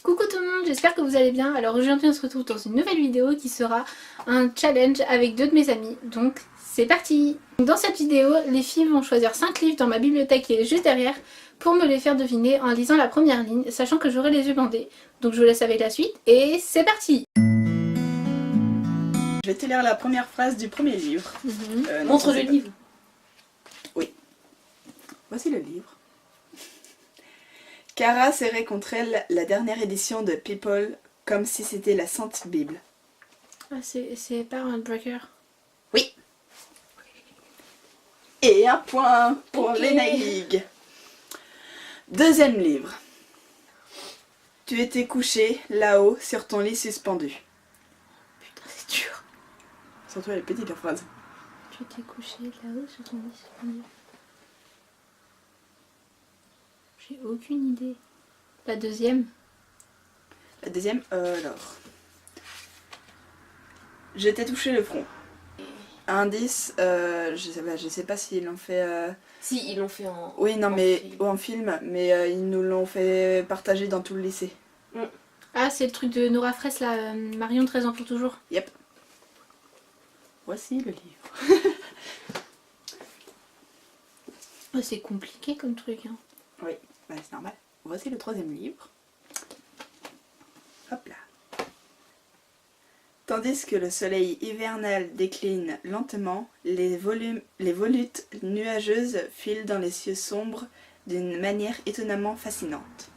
Coucou tout le monde, j'espère que vous allez bien. Alors aujourd'hui on se retrouve dans une nouvelle vidéo qui sera un challenge avec deux de mes amis. Donc c'est parti. Dans cette vidéo, les filles vont choisir 5 livres dans ma bibliothèque qui est juste derrière pour me les faire deviner en lisant la première ligne, sachant que j'aurai les yeux bandés. Donc je vous laisse avec la suite et c'est parti. Je vais te lire la première phrase du premier livre. Montre le livre. Oui. Voici le livre. Kara serrait contre elle la dernière édition de People comme si c'était la Sainte Bible. Ah, c'est pas un breaker. Oui. Et un point pour Ok. l'Enaïg. Deuxième livre. Tu étais couché là-haut sur ton lit suspendu. Putain c'est dur. Surtout elle est petite la phrase. Tu étais couché là-haut sur ton lit suspendu. J'ai aucune idée. La deuxième. La deuxième, alors. Je t'ai touché le front. Indice, je sais pas s'ils l'ont fait... Si, ils l'ont fait en... Oui, non, en mais film. en film, mais ils nous l'ont fait partager dans tout le lycée. Ah c'est le truc de Nora Fraisse là, Marion 13 ans pour toujours. Yep. Voici le livre. Oh, c'est compliqué comme truc hein. Oui, bah, c'est normal. Voici le troisième livre. Hop là. Tandis que le soleil hivernal décline lentement, les volutes nuageuses filent dans les cieux sombres d'une manière étonnamment fascinante.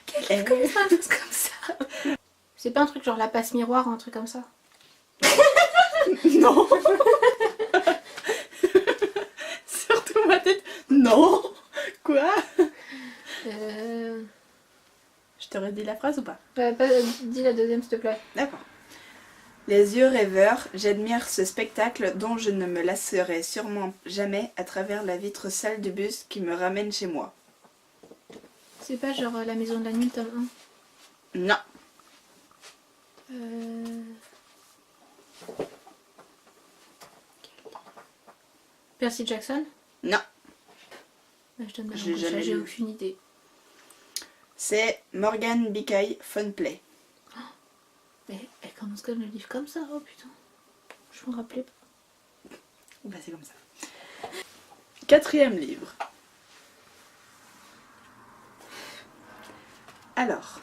Quel livre comme ça, un truc comme ça. C'est pas un truc genre la passe miroir ou un truc comme ça. Non. Surtout ma tête. Non. Quoi? Je t'aurais dit la phrase ou pas? Dis la deuxième s'il te plaît. D'accord. Les yeux rêveurs, j'admire ce spectacle dont je ne me lasserai sûrement jamais à travers la vitre sale du bus qui me ramène chez moi. C'est pas genre la maison de la nuit tome Non. 1. Percy Jackson. Non. Bah, je donne ma Je l'ai langue au chat, jamais j'ai lu. aucune idée. C'est Morgan Bickay Funplay. Mais elle commence comme le livre comme ça, oh putain. Je me rappelais pas. Bah c'est comme ça. Quatrième livre. Alors.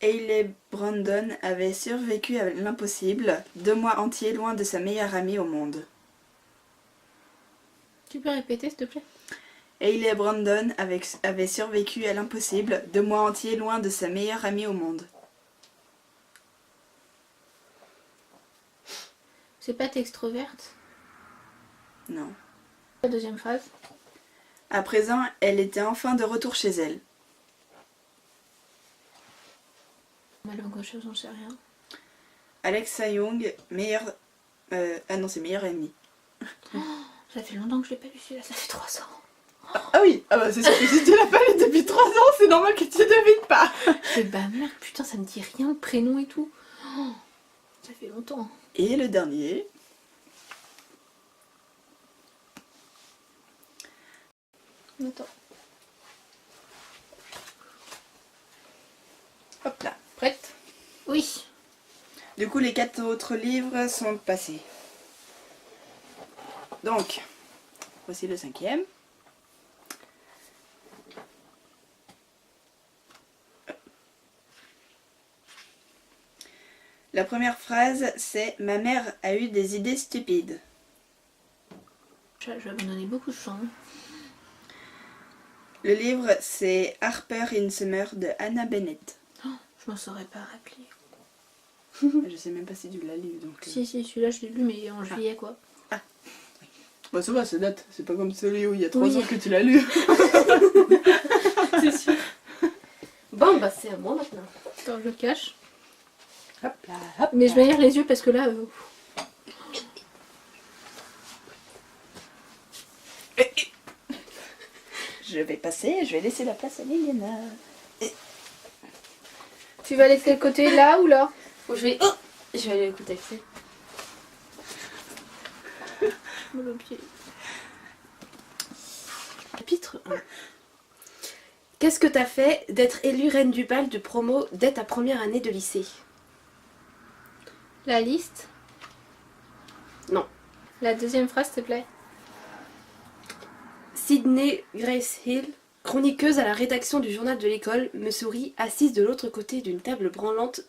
Hayley Brandon avait survécu à l'impossible, 2 mois entiers loin de sa meilleure amie au monde. Tu peux répéter s'il te plaît? Hayley Brandon avait survécu à l'impossible, 2 mois entiers loin de sa meilleure amie au monde. C'est pas t'extroverte? Non. La deuxième phrase. À présent, elle était enfin de retour chez elle. Ma langue au chat, j'en sais rien. Alexa Young, meilleure... ah non, c'est meilleure amie. Ça fait longtemps que je l'ai pas lu celui-là, ça fait 3 ans. Ah oui, ah bah c'est sûr que si tu l'as pas lu depuis 3 ans, c'est normal que tu devines pas. Et bah merde, putain, ça me dit rien, le prénom et tout. Oh, ça fait longtemps. Et le dernier. Attends. Hop là, prête? Oui. Du coup, les 4 autres livres sont passés. Donc, voici le 5e. La première phrase, c'est « Ma mère a eu des idées stupides ». Je vais me donner beaucoup de chance. Le livre, c'est Harper in Summer de Hannah Bennett. Oh, je m'en saurais pas rappeler. Je sais même pas si tu l'as lu, donc... Si, celui-là je l'ai lu, mais en juillet quoi. Bah ça va, ça date. C'est pas comme celui où il y a 3 Oui. ans que tu l'as lu. C'est sûr. Bon, bah c'est à moi maintenant. Attends, je le cache. Hop là, hop. Mais je vais lire les yeux parce que là... Je vais passer, je vais laisser la place à Liliana. Tu vas aller de quel côté, là ou là? Je vais aller écouter. Mal au pied. Chapitre 1. Qu'est-ce que t'as fait d'être élue reine du bal de promo dès ta première année de lycée? La liste? Non. La deuxième phrase, s'il te plaît. Sydney Grace Hill, chroniqueuse à la rédaction du journal de l'école, me sourit assise de l'autre côté d'une table branlante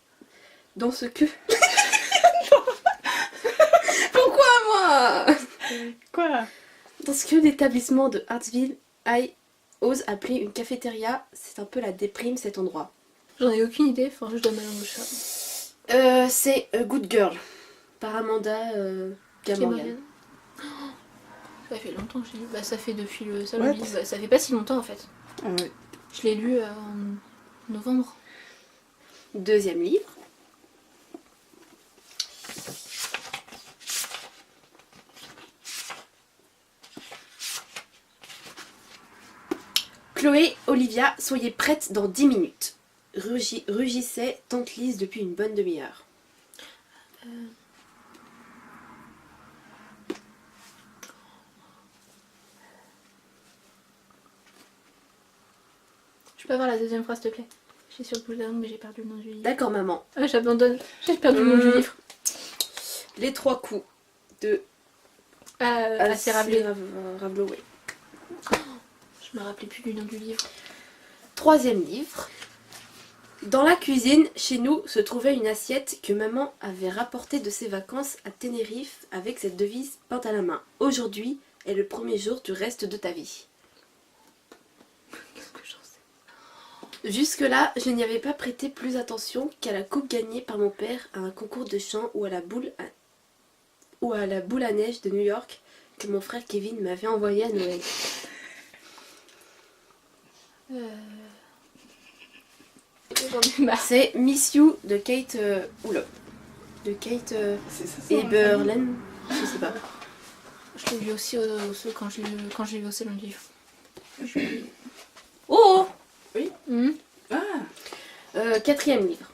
dans ce que... Pourquoi moi? Quoi? Dans ce que l'établissement de Hartsville High ose appeler une cafétéria, c'est un peu la déprime cet endroit. J'en ai aucune idée, faut que je donne ma langue au chat. C'est A Good Girl, par Amanda Gamorgan. Ça fait longtemps que je l'ai lu. Bah, ça fait depuis le salon What? du livre. Bah, ça fait pas si longtemps en fait. Ouais. Je l'ai lu en novembre. Deuxième livre. Chloé, Olivia, soyez prêtes dans 10 minutes. Rugissait tante Lise depuis une bonne demi-heure. Je peux avoir la deuxième phrase s'il te plaît? J'ai sur le bout de la langue mais j'ai perdu le nom du livre. D'accord, maman. Ah, j'abandonne. J'ai perdu le nom du livre. Les trois coups de Assez Rabelais. Rabelais. Je me rappelais plus du nom du livre. Troisième livre. Dans la cuisine, chez nous, se trouvait une assiette que maman avait rapportée de ses vacances à Tenerife avec cette devise peinte à la main. Aujourd'hui est le premier jour du reste de ta vie. Qu'est-ce que j'en sais? Jusque-là, je n'y avais pas prêté plus attention qu'à la coupe gagnée par mon père à un concours de chant ou à la boule à neige de New York que mon frère Kevin m'avait envoyé à Noël. J'en ai marre. C'est Miss You de Kate de Kate C'est ça, ça, Eberlen, je sais pas. Je l'ai lu aussi quand je l'ai vu au salon du livre. Oh, Mhm. Ah, quatrième livre.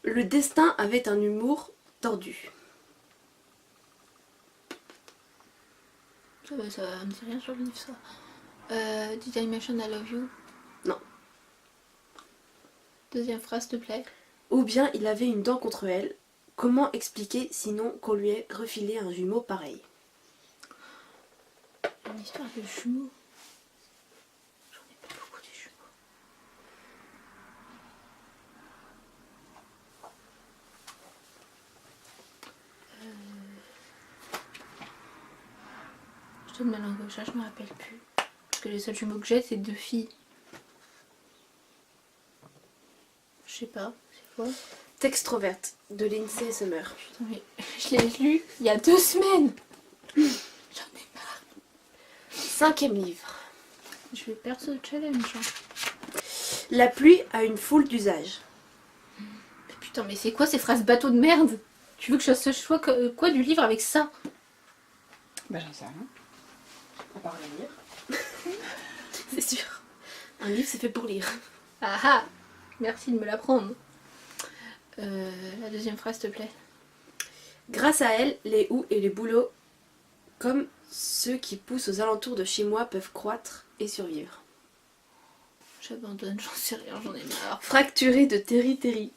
Le destin avait un humour tordu. Ça me dit rien sur le livre ça. Did I mention I love you? Non. Deuxième phrase s'il te plaît. Ou bien il avait une dent contre elle. Comment expliquer sinon qu'on lui ait refilé un jumeau pareil? Une histoire de jumeaux. J'en ai pas beaucoup des jumeaux. Je donne ma langue au chat, je me rappelle plus. Parce que les seuls jumeaux que j'ai, c'est 2 filles. Je sais pas, c'est quoi? Textroverte de Lindsay Summer. Putain, mais je l'ai lu il y a 2 semaines. J'en ai marre. Cinquième livre. Je vais perdre ce challenge. Hein. La pluie a une foule d'usages. Mais putain, mais c'est quoi ces phrases bateau de merde? Tu veux que je sache quoi du livre avec ça? bah j'en sais rien. À part le lire. C'est sûr. Un livre c'est fait pour lire. Ah ah! Merci de me l'apprendre. La deuxième phrase, s'il te plaît. Grâce à elle, les houes et les bouleaux, comme ceux qui poussent aux alentours de chez moi, peuvent croître et survivre. J'abandonne, j'en sais rien, j'en ai marre. Fracturé de Terry.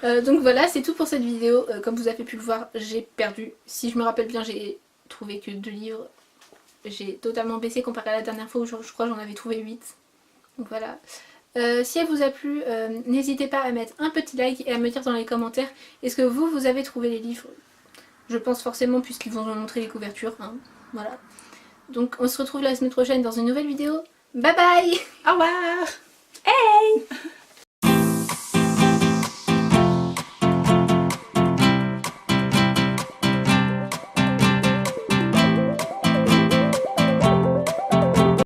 Donc voilà, c'est tout pour cette vidéo. Comme vous avez pu le voir, j'ai perdu. Si je me rappelle bien, j'ai trouvé que 2 livres. J'ai totalement baissé comparé à la dernière fois où je crois que j'en avais trouvé 8. Donc voilà. Si elle vous a plu, n'hésitez pas à mettre un petit like et à me dire dans les commentaires est-ce que vous avez trouvé les livres. Je pense forcément puisqu'ils vont nous montrer les couvertures. Hein. Voilà. Donc on se retrouve la semaine prochaine dans une nouvelle vidéo. Bye bye. Au revoir. Hey.